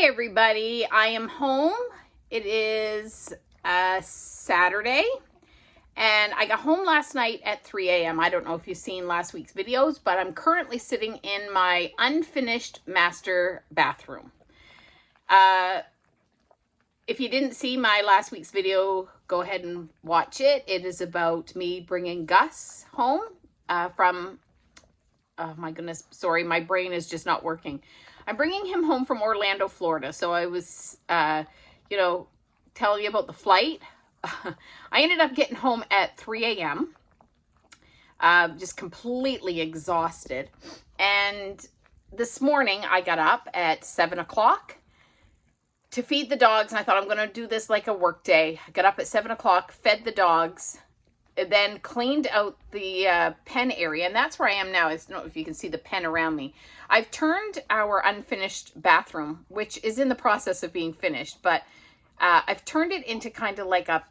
Hey everybody, I am home. It is Saturday and I got home last night at 3 a.m. I don't know if you've seen last week's videos, but I'm currently sitting in my unfinished master bathroom. If you didn't see my last week's video, go ahead and watch it. It is about me bringing Gus home from, oh my goodness, sorry, my brain is just not working. I'm bringing him home from Orlando, Florida. So I was, telling you about the flight. I ended up getting home at 3 a.m. Just completely exhausted. And this morning I got up at 7 o'clock to feed the dogs. And I thought I'm going to do this like a work day. I got up at 7 o'clock, fed the dogs, and then cleaned out the pen area. And that's where I am now. I don't know if you can see the pen around me. I've turned our unfinished bathroom, which is in the process of being finished, but I've turned it into kind of like a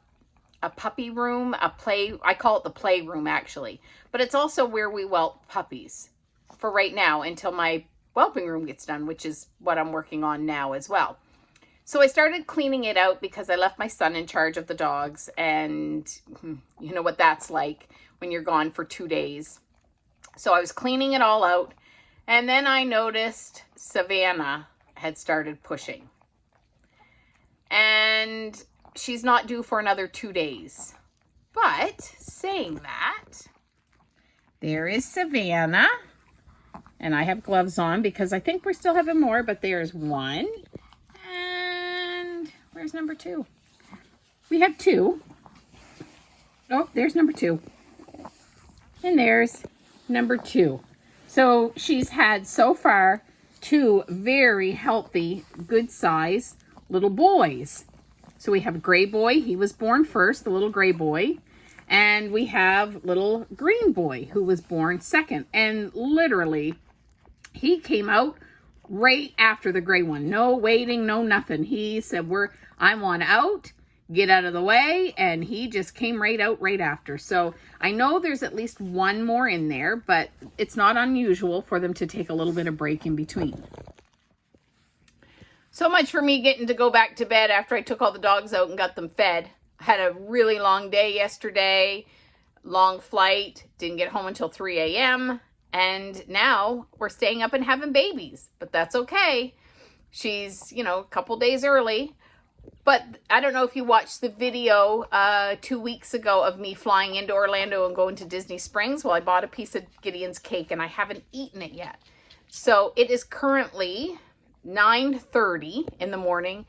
puppy room, I call it the play room actually, but it's also where we whelp puppies for right now until my whelping room gets done, which is what I'm working on now as well. So I started cleaning it out because I left my son in charge of the dogs, and you know what that's like when you're gone for 2 days. So I was cleaning it all out, and then I noticed Savannah had started pushing. And she's not due for another 2 days. But saying that, there is Savannah. And I have gloves on because I think we're still having more, but there's one. And where's number 2? We have 2. Oh, there's number 2. And there's number 2. So she's had so far 2 very healthy, good size little boys. So we have a gray boy. He was born first, the little gray boy. And we have little green boy who was born second. And literally, he came out right after the gray one. No waiting, no nothing. He said, I want out, get out of the way. And he just came right out right after. So I know there's at least one more in there, but it's not unusual for them to take a little bit of break in between. So much for me getting to go back to bed after I took all the dogs out and got them fed. I had a really long day yesterday, long flight, didn't get home until 3 a.m. And now we're staying up and having babies, but that's okay. She's, a couple days early. But I don't know if you watched the video 2 weeks ago of me flying into Orlando and going to Disney Springs. Well, I bought a piece of Gideon's cake and I haven't eaten it yet. So it is currently 9:30 in the morning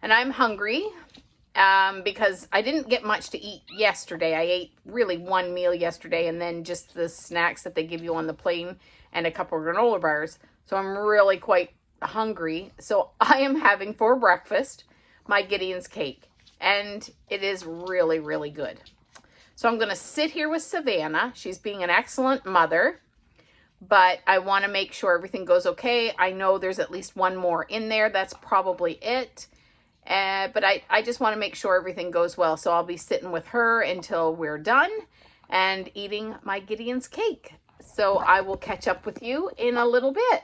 and I'm hungry because I didn't get much to eat yesterday. I ate really one meal yesterday and then just the snacks that they give you on the plane and a couple of granola bars. So I'm really quite hungry. So I am having for breakfast my Gideon's cake, and it is really, really good. So I'm going to sit here with Savannah. She's being an excellent mother, but I want to make sure everything goes okay. I know there's at least one more in there. That's probably it. But I just want to make sure everything goes well. So I'll be sitting with her until we're done and eating my Gideon's cake. So I will catch up with you in a little bit.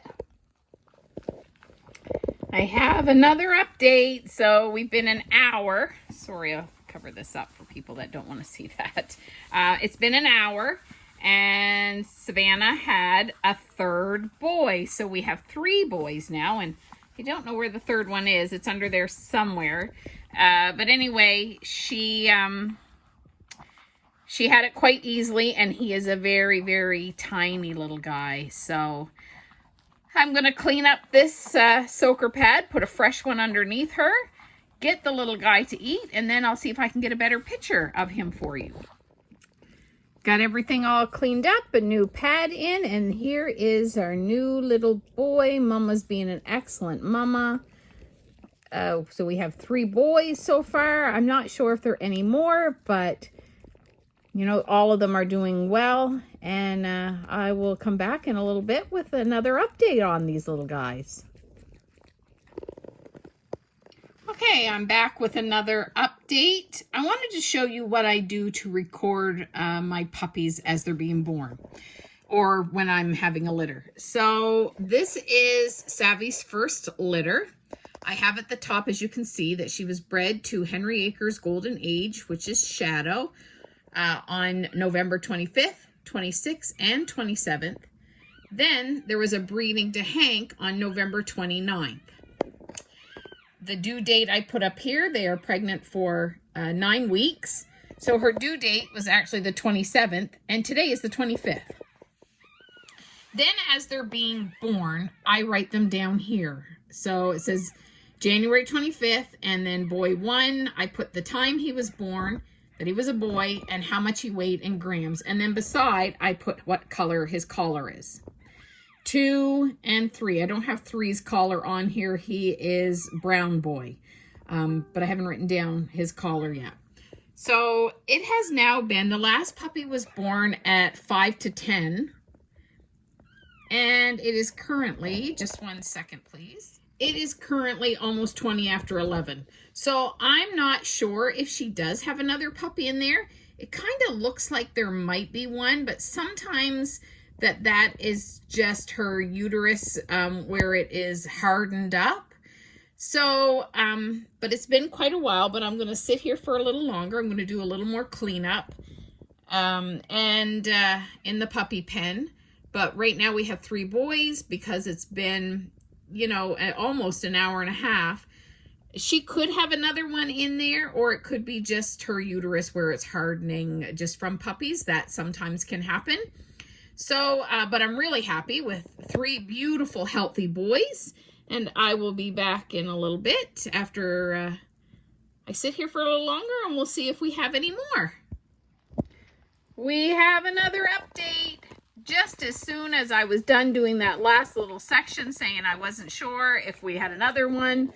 I have another update. So we've been an hour. Sorry, I'll cover this up for people that don't want to see that. It's been an hour. And Savannah had a third boy. So we have 3 boys now. And I don't know where the third one is. It's under there somewhere. But anyway, she had it quite easily. And he is a very, very tiny little guy. So I'm going to clean up this soaker pad. Put a fresh one underneath her. Get the little guy to eat. And then I'll see if I can get a better picture of him for you. Got everything all cleaned up, a new pad in, and here is our new little boy. Mama's being an excellent mama. So we have 3 boys so far. I'm not sure if there are any more, but, all of them are doing well. And I will come back in a little bit with another update on these little guys. Okay, I'm back with another update. I wanted to show you what I do to record my puppies as they're being born. or when I'm having a litter. So this is Savvy's first litter. I have at the top, as you can see, that she was bred to Henry Acres Golden Age, which is Shadow, on November 25th, 26th, and 27th. Then there was a breeding to Hank on November 29th. The due date I put up here, they are pregnant for 9 weeks. So her due date was actually the 27th, and today is the 25th. Then as they're being born, I write them down here. So it says January 25th, and then boy 1, I put the time he was born, that he was a boy, and how much he weighed in grams. And then beside, I put what color his collar is. 2 and 3. I don't have 3's collar on here. He is brown boy, but I haven't written down his collar yet. So it has now been, the last puppy was born at 5 to 10. And it is currently, just 1 second, please. It is currently almost 20 after 11. So I'm not sure if she does have another puppy in there. It kind of looks like there might be one, but sometimes that is just her uterus where it is hardened up. So, but it's been quite a while, but I'm going to sit here for a little longer. I'm going to do a little more cleanup and in the puppy pen. But right now we have 3 boys because it's been, you know, almost an hour and a half. She could have another one in there, or it could be just her uterus where it's hardening just from puppies. That sometimes can happen. So, but I'm really happy with 3 beautiful, healthy boys. And I will be back in a little bit after I sit here for a little longer, and we'll see if we have any more. We have another update. Just as soon as I was done doing that last little section saying I wasn't sure if we had another one,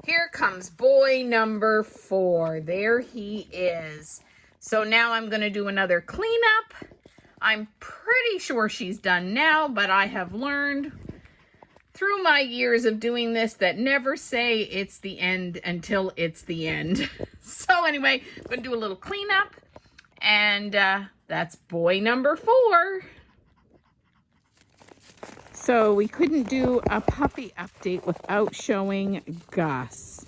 here comes boy number 4. There he is. So now I'm going to do another cleanup. I'm pretty sure she's done now, but I have learned through my years of doing this that never say it's the end until it's the end. So anyway, I'm going to do a little cleanup, and that's boy number 4. So we couldn't do a puppy update without showing Gus.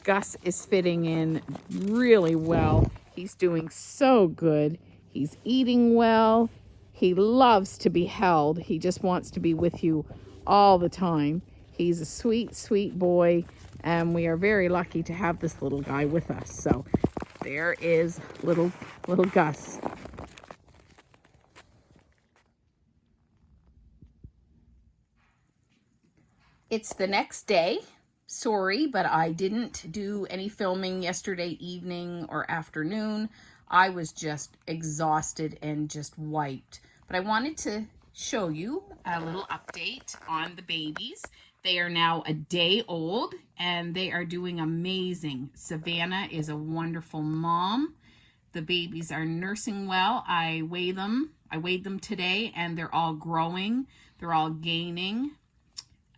Gus is fitting in really well. He's doing so good. He's eating well. He loves to be held. He just wants to be with you all the time. He's a sweet, sweet boy, and we are very lucky to have this little guy with us. So there is little Gus. It's the next day. Sorry, but I didn't do any filming yesterday evening or afternoon. I was just exhausted and just wiped. But I wanted to show you a little update on the babies. They are now a day old, and they are doing amazing. Savannah is a wonderful mom. The babies are nursing well. I weighed them today, and they're all growing. They're all gaining.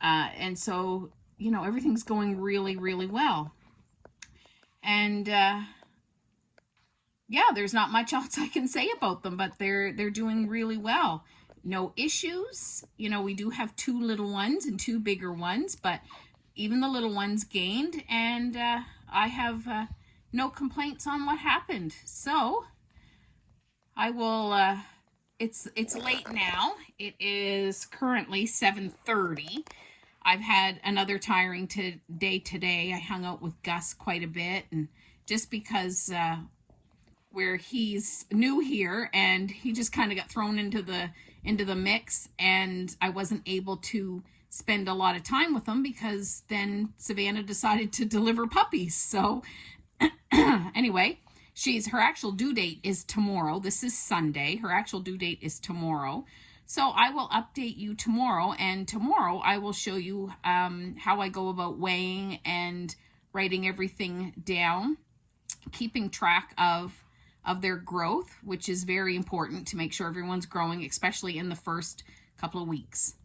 And so, you know, everything's going really, really well. And, yeah, there's not much else I can say about them, but they're doing really well. No issues. You know, we do have 2 little ones and 2 bigger ones, but even the little ones gained, and I have no complaints on what happened. So I will, it's late now. It is currently 7:30. I've had another tiring day today. I hung out with Gus quite a bit, and just because where he's new here, and he just kind of got thrown into the mix, and I wasn't able to spend a lot of time with him because then Savannah decided to deliver puppies. So anyway, her actual due date is tomorrow. This is Sunday. Her actual due date is tomorrow. So I will update you tomorrow, and tomorrow I will show you how I go about weighing and writing everything down, keeping track of their growth, which is very important to make sure everyone's growing, especially in the first couple of weeks.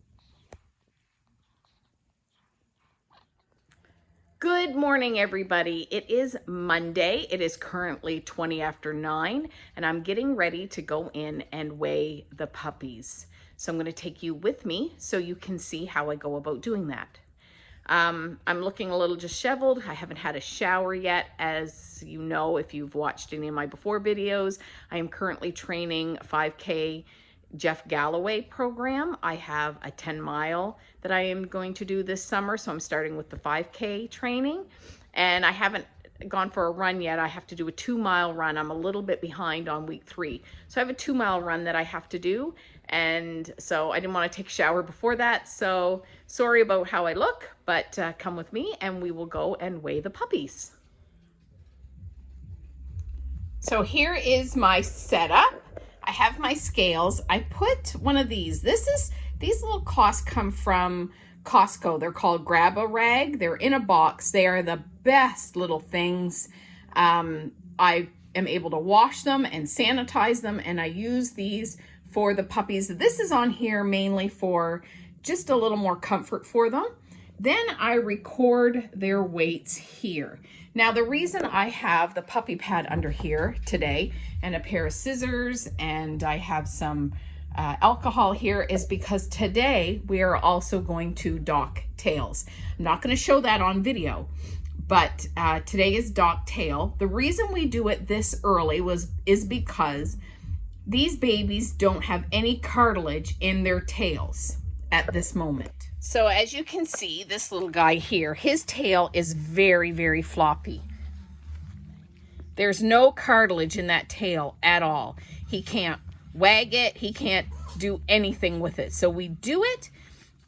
Good morning, everybody. It is Monday. It is currently 20 after 9, and I'm getting ready to go in and weigh the puppies. So I'm going to take you with me so you can see how I go about doing that. I'm looking a little disheveled. I haven't had a shower yet. As you know, if you've watched any of my before videos, I am currently training 5K Jeff Galloway program. I have a 10-mile that I am going to do this summer. So I'm starting with the 5K training, and I haven't gone for a run yet. I have to do a 2-mile run. I'm a little bit behind on week 3. So I have a 2-mile run that I have to do. And so I didn't want to take a shower before that. So sorry about how I look, but come with me and we will go and weigh the puppies. So here is my setup. I have my scales. I put one of these. These little cloths come from Costco. They're called Grab-A-Rag. They're in a box. They are the best little things. I am able to wash them and sanitize them, and I use these for the puppies. This is on here mainly for just a little more comfort for them. Then I record their weights here. Now, the reason I have the puppy pad under here today and a pair of scissors and I have some alcohol here is because today we are also going to dock tails. I'm not going to show that on video, but today is dock tail. The reason we do it this early is because these babies don't have any cartilage in their tails at this moment. So as you can see, this little guy here, his tail is very, very floppy. There's no cartilage in that tail at all. He can't wag it. He can't do anything with it. So we do it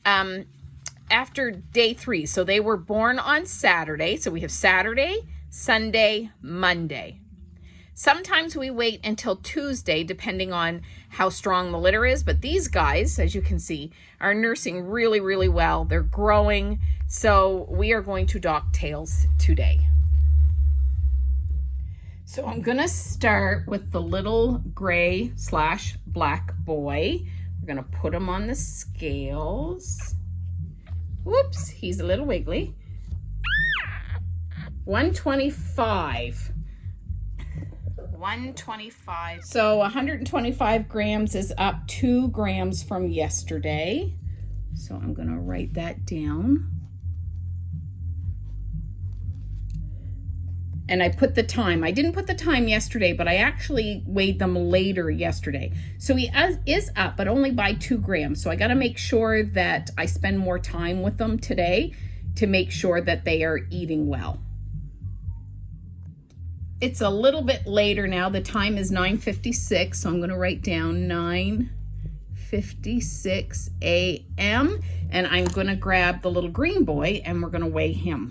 after day 3. So they were born on Saturday. So we have Saturday, Sunday, Monday. Sometimes we wait until Tuesday, depending on how strong the litter is. But these guys, as you can see, are nursing really, really well. They're growing. So we are going to dock tails today. So I'm going to start with the little gray/black boy. We're going to put him on the scales. Whoops, he's a little wiggly. 125. 125. So 125 grams is up 2 grams from yesterday. So I'm going to write that down. And I put the time. I didn't put the time yesterday, but I actually weighed them later yesterday. So he is up, but only by 2 grams. So I got to make sure that I spend more time with them today to make sure that they are eating well. It's a little bit later now. The time is 9:56, so I'm going to write down 9:56 a.m. And I'm going to grab the little green boy and we're going to weigh him.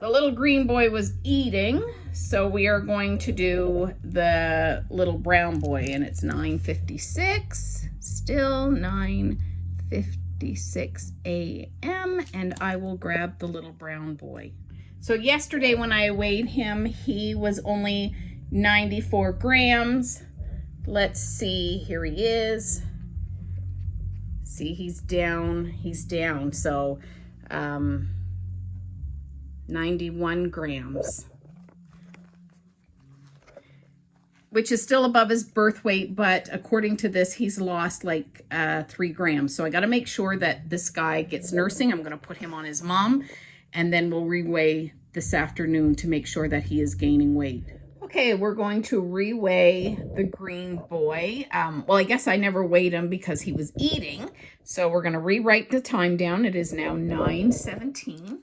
The little green boy was eating, so we are going to do the little brown boy, and it's 9:56, still 9:56 a.m., and I will grab the little brown boy. So yesterday when I weighed him, he was only 94 grams. Let's see, here he is. See, he's down, so 91 grams, which is still above his birth weight, but according to this, he's lost like 3 grams. So I got to make sure that this guy gets nursing. I'm going to put him on his mom, and then we'll reweigh this afternoon to make sure that he is gaining weight. Okay, we're going to reweigh the green boy. Well, I guess I never weighed him because he was eating. So we're going to rewrite the time down. It is now 9:17.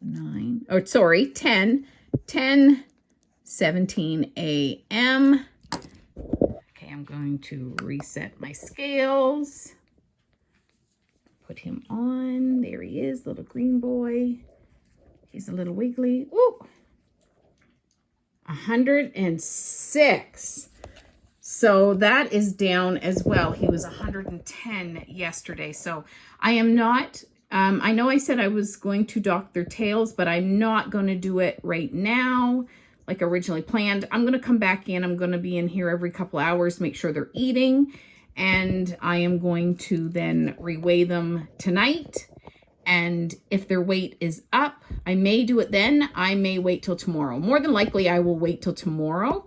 10:17 a.m. Okay, I'm going to reset my scales. Put him on. There he is, little green boy. He's a little wiggly. Ooh. 106. So that is down as well. He was 110 yesterday. So I am not... I know I said I was going to dock their tails, but I'm not going to do it right now like originally planned. I'm going to come back in. I'm going to be in here every couple hours, make sure they're eating. And I am going to then reweigh them tonight. And if their weight is up, I may do it then. I may wait till tomorrow. More than likely, I will wait till tomorrow.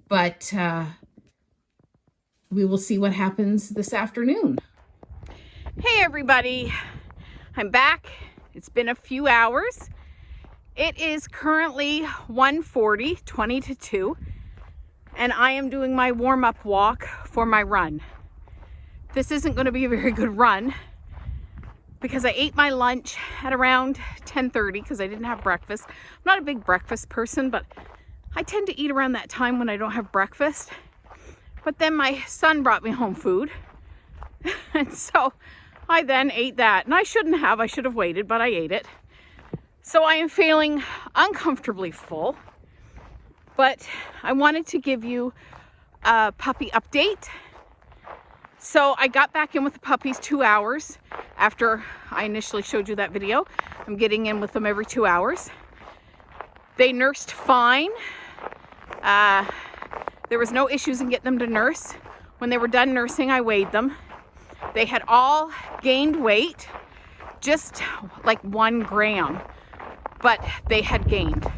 But we will see what happens this afternoon. Hey, everybody. I'm back. It's been a few hours. It is currently 1:40, 20 to 2, and I am doing my warm-up walk for my run. This isn't going to be a very good run because I ate my lunch at around 10:30 because I didn't have breakfast. I'm not a big breakfast person, but I tend to eat around that time when I don't have breakfast. But then my son brought me home food, and so I then ate that. And I shouldn't have, I should have waited, but I ate it. So I am feeling uncomfortably full, but I wanted to give you a puppy update. So I got back in with the puppies 2 hours after I initially showed you that video. I'm getting in with them every 2 hours. They nursed fine. There was no issues in getting them to nurse. When they were done nursing, I weighed them. They had all gained weight, just like 1 gram, but they had gained.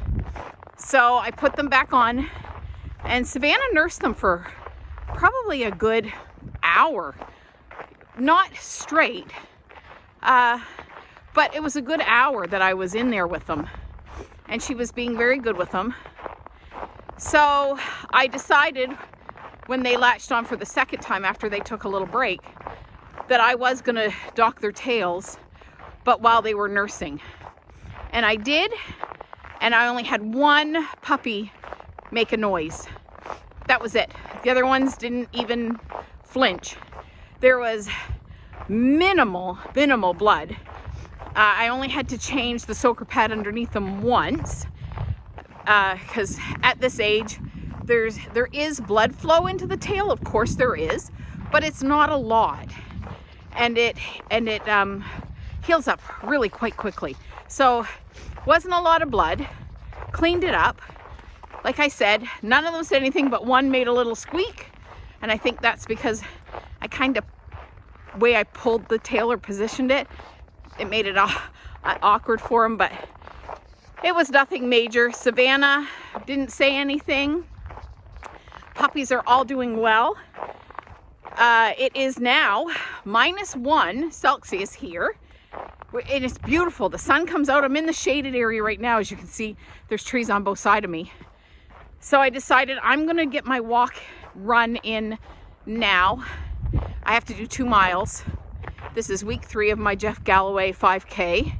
So I put them back on, and Savannah nursed them for probably a good hour. Not straight, but it was a good hour that I was in there with them, and she was being very good with them. So I decided when they latched on for the second time after they took a little break that I was going to dock their tails, but while they were nursing. And I did, and I only had 1 puppy make a noise. That was it. The other ones didn't even flinch. There was minimal blood. I only had to change the soaker pad underneath them once, because at this age there is blood flow into the tail. Of course there is, but it's not a lot, and it heals up really quite quickly. So wasn't a lot of blood. Cleaned it up. Like I said, none of them said anything, but one made a little squeak, and I think that's because I kind of, way I pulled the tail or positioned it, it made it awkward for him, but it was nothing major. Savannah didn't say anything. Puppies are all doing well. It is now -1 Celsius here. It is beautiful. The sun comes out. I'm in the shaded area right now. As you can see, there's trees on both sides of me. So I decided I'm going to get my walk run in now. I have to do 2 miles. This is week 3 of my Jeff Galloway 5K.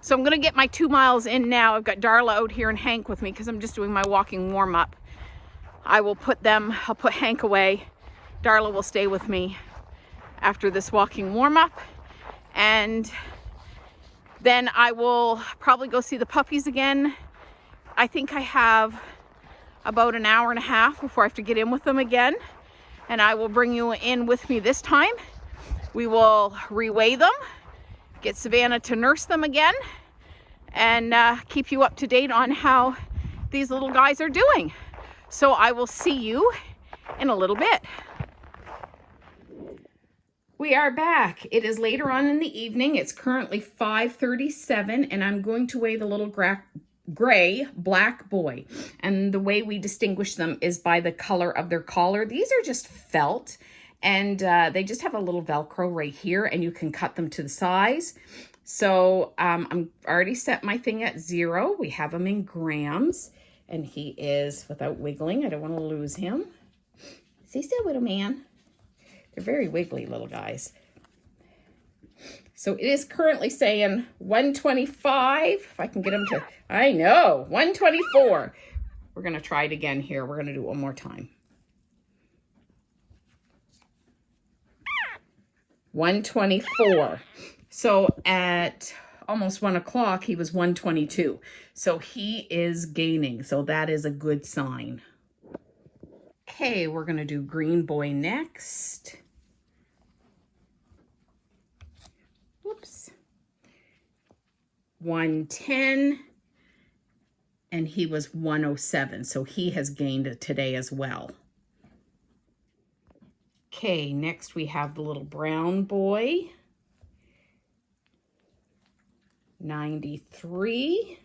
So I'm going to get my 2 miles in now. I've got Darla out here and Hank with me because I'm just doing my walking warm-up. I'll put Hank away. Darla will stay with me after this walking warm-up. And then I will probably go see the puppies again. I think I have about an hour and a half before I have to get in with them again. And I will bring you in with me this time. We will reweigh them, get Savannah to nurse them again, and keep you up to date on how these little guys are doing. So I will see you in a little bit. We are back. It is later on in the evening. It's currently 5:37, and I'm going to weigh the little gray black boy. And the way we distinguish them is by the color of their collar. These are just felt, and they just have a little Velcro right here, and you can cut them to the size. So I'm already set my thing at 0. We have him in grams, and he is without wiggling. I don't want to lose him. Is he still little man? They're very wiggly little guys. So it is currently saying 125. If I can get him to, I know, 124. We're going to try it again here. We're going to do it one more time. 124. So at almost 1 o'clock, he was 122. So he is gaining. So that is a good sign. Okay, we're going to do green boy next. Whoops. 110. And he was 107. So he has gained today as well. Okay, next we have the little brown boy. 93.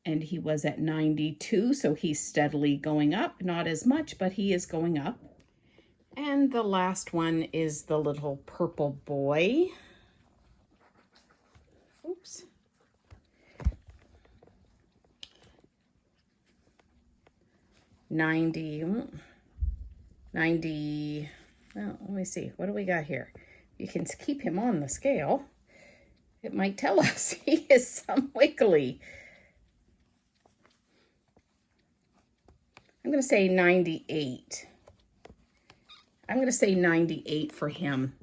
And he was at 92, so he's steadily going up. Not as much, but he is going up. And the last one is the little purple boy. Oops. Ninety, well, let me see. What do we got here? You can keep him on the scale. It might tell us he is some wiggly. I'm going to say 98. I'm going to say 98 for him.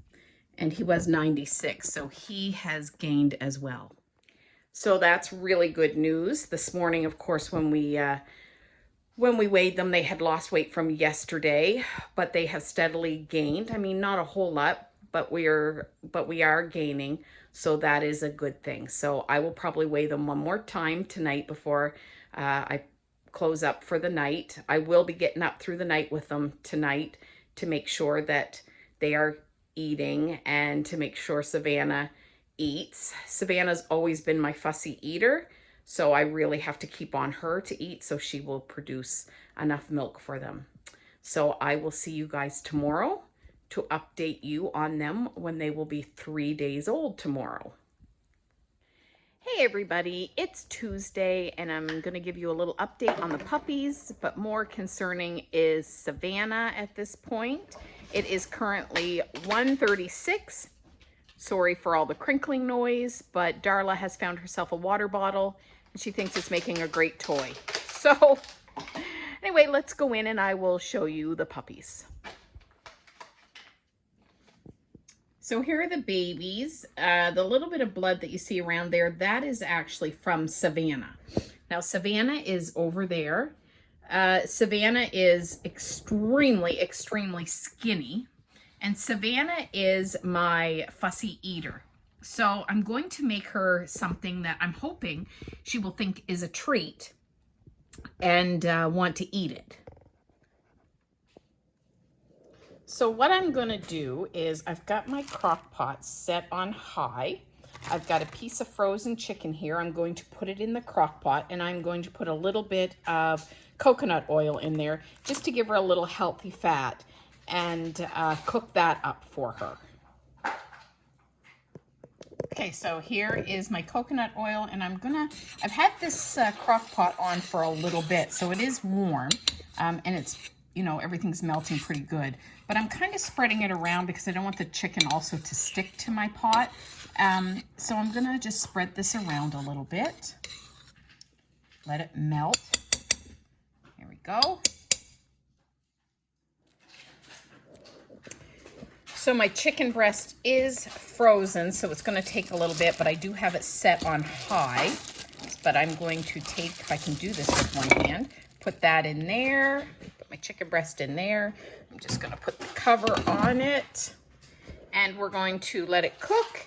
And he was 96, so he has gained as well. So that's really good news. This morning, of course, when we weighed them, they had lost weight from yesterday, but they have steadily gained. I mean, not a whole lot, but we are gaining, so that is a good thing. So I will probably weigh them one more time tonight before I close up for the night. I will be getting up through the night with them tonight to make sure that they are eating and to make sure Savannah eats. Savannah's always been my fussy eater, so I really have to keep on her to eat so she will produce enough milk for them. So I will see you guys tomorrow to update you on them when they will be 3 days old tomorrow. Hey everybody, it's Tuesday and I'm going to give you a little update on the puppies, but more concerning is Savannah at this point. It is currently 1:36. Sorry for all the crinkling noise, but Darla has found herself a water bottle and she thinks it's making a great toy. So anyway, let's go in and I will show you the puppies. So here are the babies. The little bit of blood that you see around there, that is actually from Savannah. Now Savannah is over there. Savannah is extremely, extremely skinny. And Savannah is my fussy eater. So I'm going to make her something that I'm hoping she will think is a treat and want to eat it. So what I'm going to do is I've got my crock pot set on high. I've got a piece of frozen chicken here. I'm going to put it in the crock pot and I'm going to put a little bit of coconut oil in there just to give her a little healthy fat and cook that up for her. Okay, so here is my coconut oil and I've had this crock pot on for a little bit, so it is warm and it's, you know, everything's melting pretty good. But I'm kind of spreading it around because I don't want the chicken also to stick to my pot. So I'm gonna just spread this around a little bit. Let it melt. Here we go. So my chicken breast is frozen, so it's gonna take a little bit, but I do have it set on high. But I'm going to take, if I can do this with one hand, put that in there, put my chicken breast in there. I'm just gonna put the cover on it and we're going to let it cook.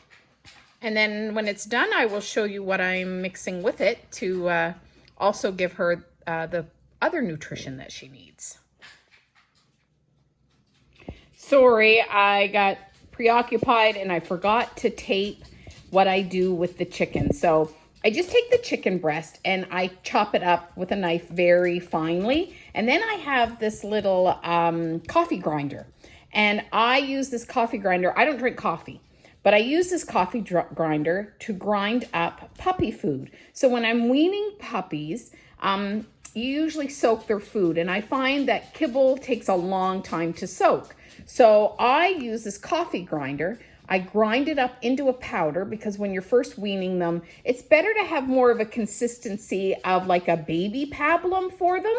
And then when it's done, I will show you what I'm mixing with it to also give her the other nutrition that she needs. Sorry, I got preoccupied and I forgot to tape what I do with the chicken. So I just take the chicken breast and I chop it up with a knife very finely. And then I have this little coffee grinder. And I use this coffee grinder. I don't drink coffee, but I use this coffee grinder to grind up puppy food. So when I'm weaning puppies, you usually soak their food. And I find that kibble takes a long time to soak. So I use this coffee grinder. I grind it up into a powder because when you're first weaning them, it's better to have more of a consistency of like a baby pablum for them.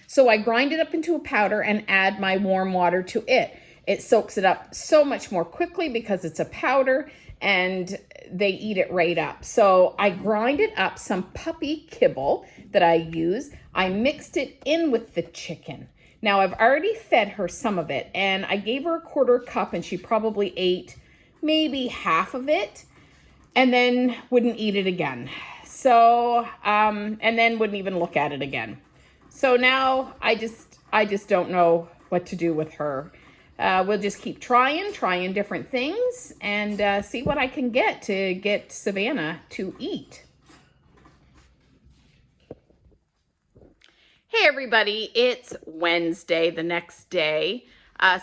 So I grind it up into a powder and add my warm water to it. It soaks it up so much more quickly because it's a powder and they eat it right up. So I grinded up some puppy kibble that I use. I mixed it in with the chicken. Now, I've already fed her some of it, and I gave her a 1/4 cup, and she probably ate maybe half of it, and then wouldn't eat it again. So, and then wouldn't even look at it again. So now I just don't know what to do with her. We'll just keep trying different things, and see what I can get to get Savannah to eat. Hey everybody, it's Wednesday, the next day.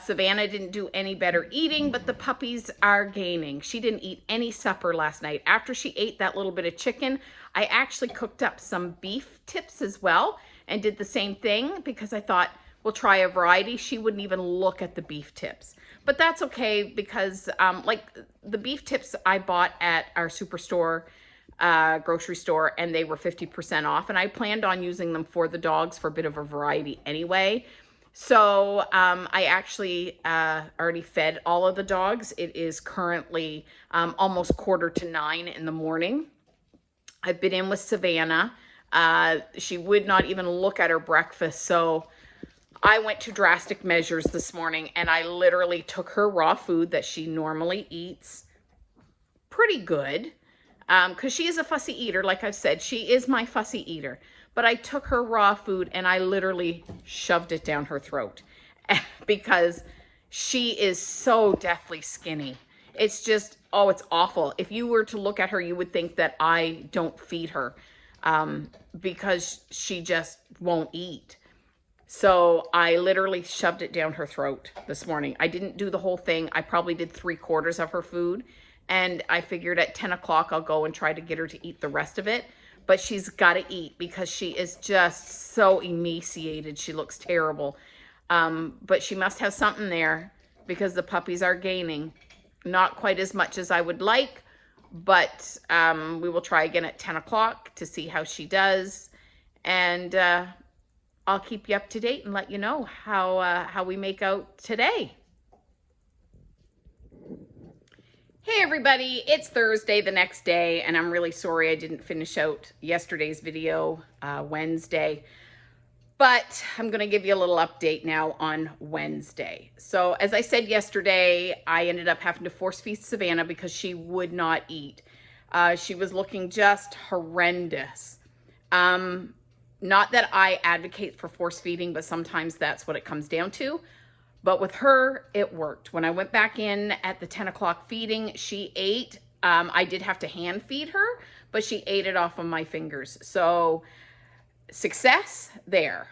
Savannah didn't do any better eating, but the puppies are gaining. She didn't eat any supper last night. After she ate that little bit of chicken, I actually cooked up some beef tips as well and did the same thing because I thought, we'll try a variety. She wouldn't even look at the beef tips. But that's okay because like the beef tips I bought at our superstore, grocery store, and they were 50% off. And I planned on using them for the dogs for a bit of a variety anyway. So I actually already fed all of the dogs. It is currently almost 8:45 in the morning. I've been in with Savannah. She would not even look at her breakfast. So I went to drastic measures this morning and I literally took her raw food that she normally eats pretty good because she is a fussy eater. Like I've said, she is my fussy eater. But I took her raw food and I literally shoved it down her throat because she is so deathly skinny. It's just, oh, it's awful. If you were to look at her, you would think that I don't feed her because she just won't eat. So I literally shoved it down her throat this morning. I didn't do the whole thing. I probably did 3/4 of her food. And I figured at 10 o'clock, I'll go and try to get her to eat the rest of it. But she's got to eat because she is just so emaciated. She looks terrible. But she must have something there because the puppies are gaining. Not quite as much as I would like, but we will try again at 10 o'clock to see how she does. And I'll keep you up to date and let you know how we make out today. Hey everybody, it's Thursday, the next day, and I'm really sorry I didn't finish out yesterday's video, Wednesday. But I'm going to give you a little update now on Wednesday. So as I said yesterday, I ended up having to force feed Savannah because she would not eat. She was looking just horrendous. Not that I advocate for force feeding, but sometimes that's what it comes down to. But with her, it worked. When I went back in at the 10 o'clock feeding, she ate. I did have to hand feed her, but she ate it off of my fingers. So success there.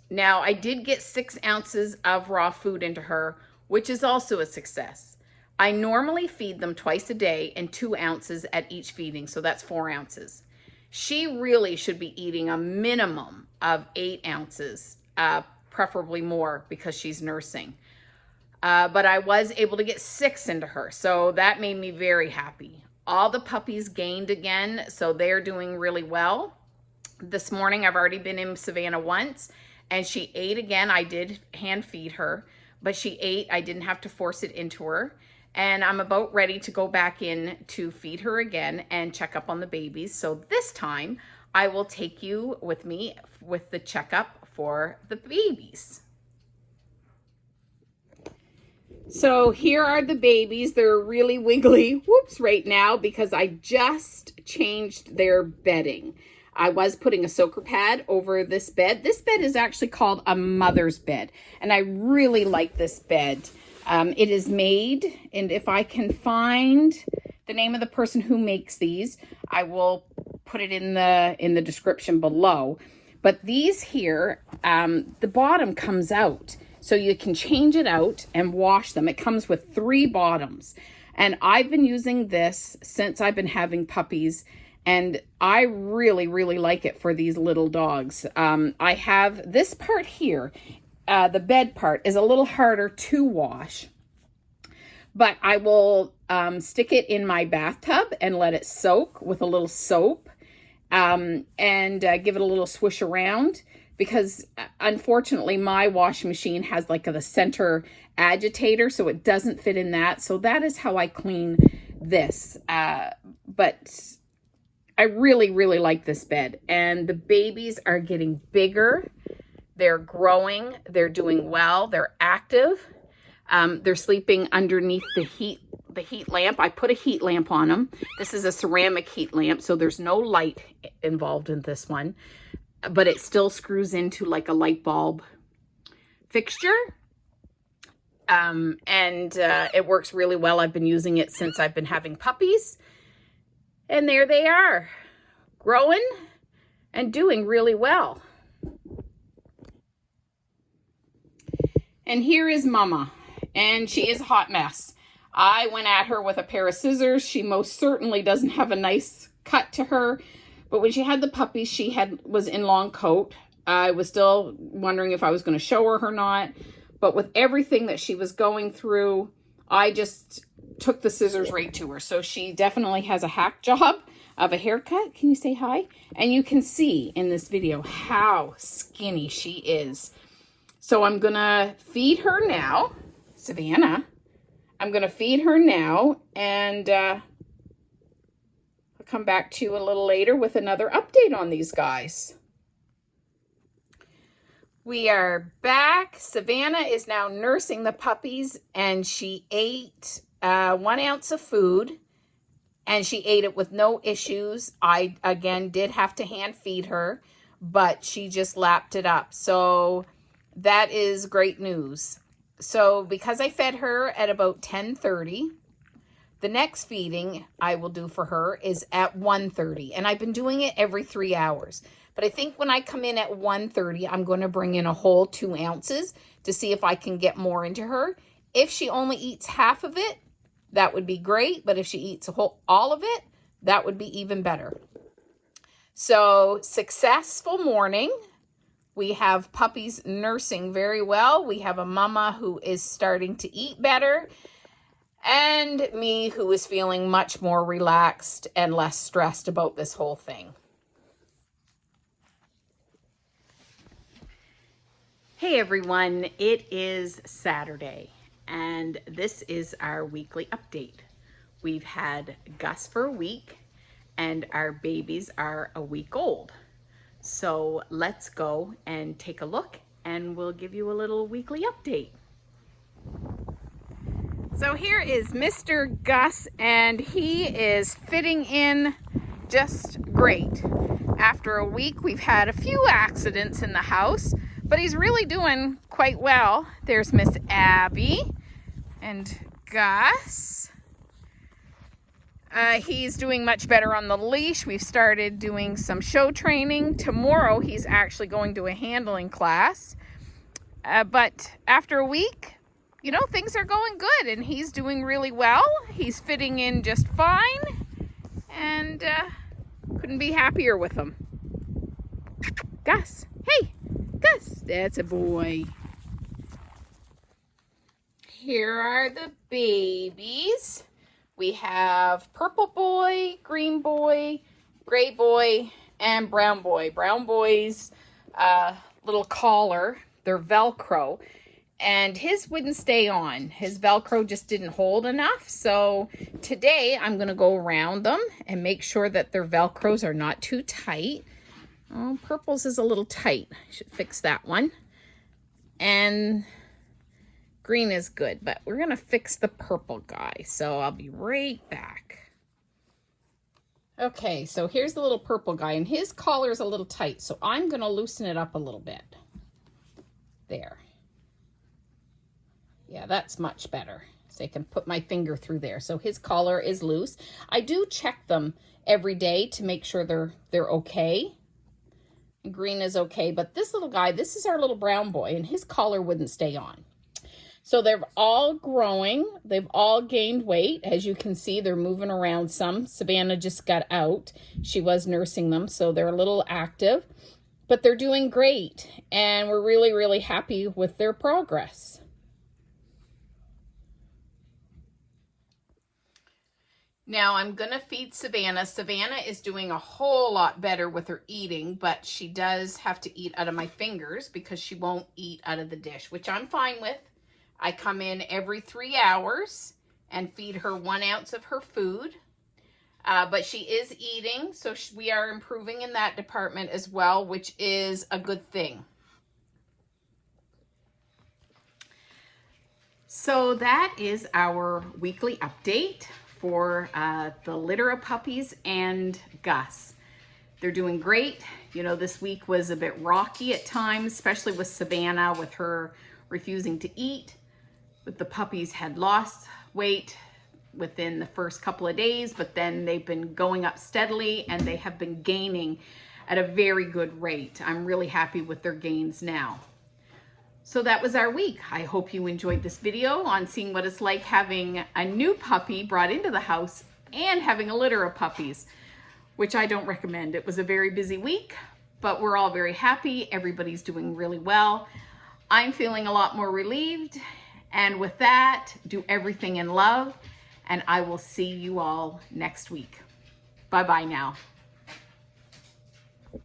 Now, I did get 6 ounces of raw food into her, which is also a success. I normally feed them twice a day and 2 ounces at each feeding, so that's 4 ounces. She really should be eating a minimum of 8 ounces, preferably more because she's nursing. But I was able to get 6 into her, so that made me very happy. All the puppies gained again, so they're doing really well. This morning, I've already been in Savannah once, and she ate again. I did hand feed her, but she ate. I didn't have to force it into her. And I'm about ready to go back in to feed her again and check up on the babies. So this time, I will take you with me with the checkup for the babies. So here are the babies. They're really wiggly, right now because I just changed their bedding. I was putting a soaker pad over this bed. This bed is actually called a mother's bed, and I really like this bed. It is made, and if I can find the name of the person who makes these, I will put it in the description below. But these here, the bottom comes out, so you can change it out and wash them. It comes with 3 bottoms, and I've been using this since I've been having puppies, and I really, really like it for these little dogs. I have this part here. The bed part is a little harder to wash, but I will stick it in my bathtub and let it soak with a little soap and give it a little swish around because unfortunately my washing machine has like the center agitator, so it doesn't fit in that. So that is how I clean this. But I really, really like this bed, and the babies are getting bigger. They're growing, they're doing well, they're active. They're sleeping underneath the heat lamp. I put a heat lamp on them. This is a ceramic heat lamp, so there's no light involved in this one, but it still screws into like a light bulb fixture. And it works really well. I've been using it since I've been having puppies. And there they are, growing and doing really well. And here is Mama, and she is a hot mess. I went at her with a pair of scissors. She most certainly doesn't have a nice cut to her, but when she had the puppies, was in long coat. I was still wondering if I was going to show her or not, but with everything that she was going through, I just took the scissors right to her. So she definitely has a hack job of a haircut. Can you say hi? And you can see in this video how skinny she is. So I'm gonna feed her now, Savannah. I'm gonna feed her now, and I'll come back to you a little later with another update on these guys. We are back. Savannah is now nursing the puppies, and she ate 1 ounce of food, and she ate it with no issues. I, again, did have to hand feed her, but she just lapped it up. So that is great news. So because I fed her at about 10:30, the next feeding I will do for her is at 1:30. And I've been doing it every 3 hours. But I think when I come in at 1:30, I'm going to bring in a whole 2 ounces to see if I can get more into her. If she only eats half of it, that would be great. But if she eats all of it, that would be even better. So successful morning. We have puppies nursing very well. We have a mama who is starting to eat better, and me who is feeling much more relaxed and less stressed about this whole thing. Hey everyone, it is Saturday, and this is our weekly update. We've had Gus for a week, and our babies are a week old. So let's go and take a look, and we'll give you a little weekly update. So here is Mr. Gus, and he is fitting in just great. After a week, we've had a few accidents in the house, but he's really doing quite well. There's Miss Abby and Gus. He's doing much better on the leash. We've started doing some show training. Tomorrow, he's actually going to a handling class. But after a week, you know, things are going good, and he's doing really well. He's fitting in just fine, and couldn't be happier with him. Gus, hey, Gus, that's a boy. Here are the babies. We have purple boy, green boy, gray boy, and brown boy. Brown boy's little collar, they're Velcro, and his wouldn't stay on. His Velcro just didn't hold enough. So today I'm going to go around them and make sure that their Velcros are not too tight. Oh, purple's is a little tight. I should fix that one. And green is good, but we're going to fix the purple guy. So I'll be right back. Okay, so here's the little purple guy, and his collar is a little tight. So I'm going to loosen it up a little bit. There. Yeah, that's much better. So I can put my finger through there. So his collar is loose. I do check them every day to make sure they're okay. Green is okay, but this little guy, this is our little brown boy, and his collar wouldn't stay on. So they're all growing. They've all gained weight. As you can see, they're moving around some. Savannah just got out. She was nursing them, so they're a little active, but they're doing great, and we're really, really happy with their progress. Now I'm going to feed Savannah. Savannah is doing a whole lot better with her eating, but she does have to eat out of my fingers because she won't eat out of the dish, which I'm fine with. I come in every 3 hours and feed her 1 ounce of her food, but she is eating, so we are improving in that department as well, which is a good thing. So that is our weekly update for the litter of puppies and Gus. They're doing great. You know, this week was a bit rocky at times, especially with Savannah, with her refusing to eat. But the puppies had lost weight within the first couple of days, but then they've been going up steadily, and they have been gaining at a very good rate. I'm really happy with their gains now. So that was our week. I hope you enjoyed this video on seeing what it's like having a new puppy brought into the house and having a litter of puppies, which I don't recommend. It was a very busy week, but we're all very happy. Everybody's doing really well. I'm feeling a lot more relieved. And with that, do everything in love, and I will see you all next week. Bye-bye now.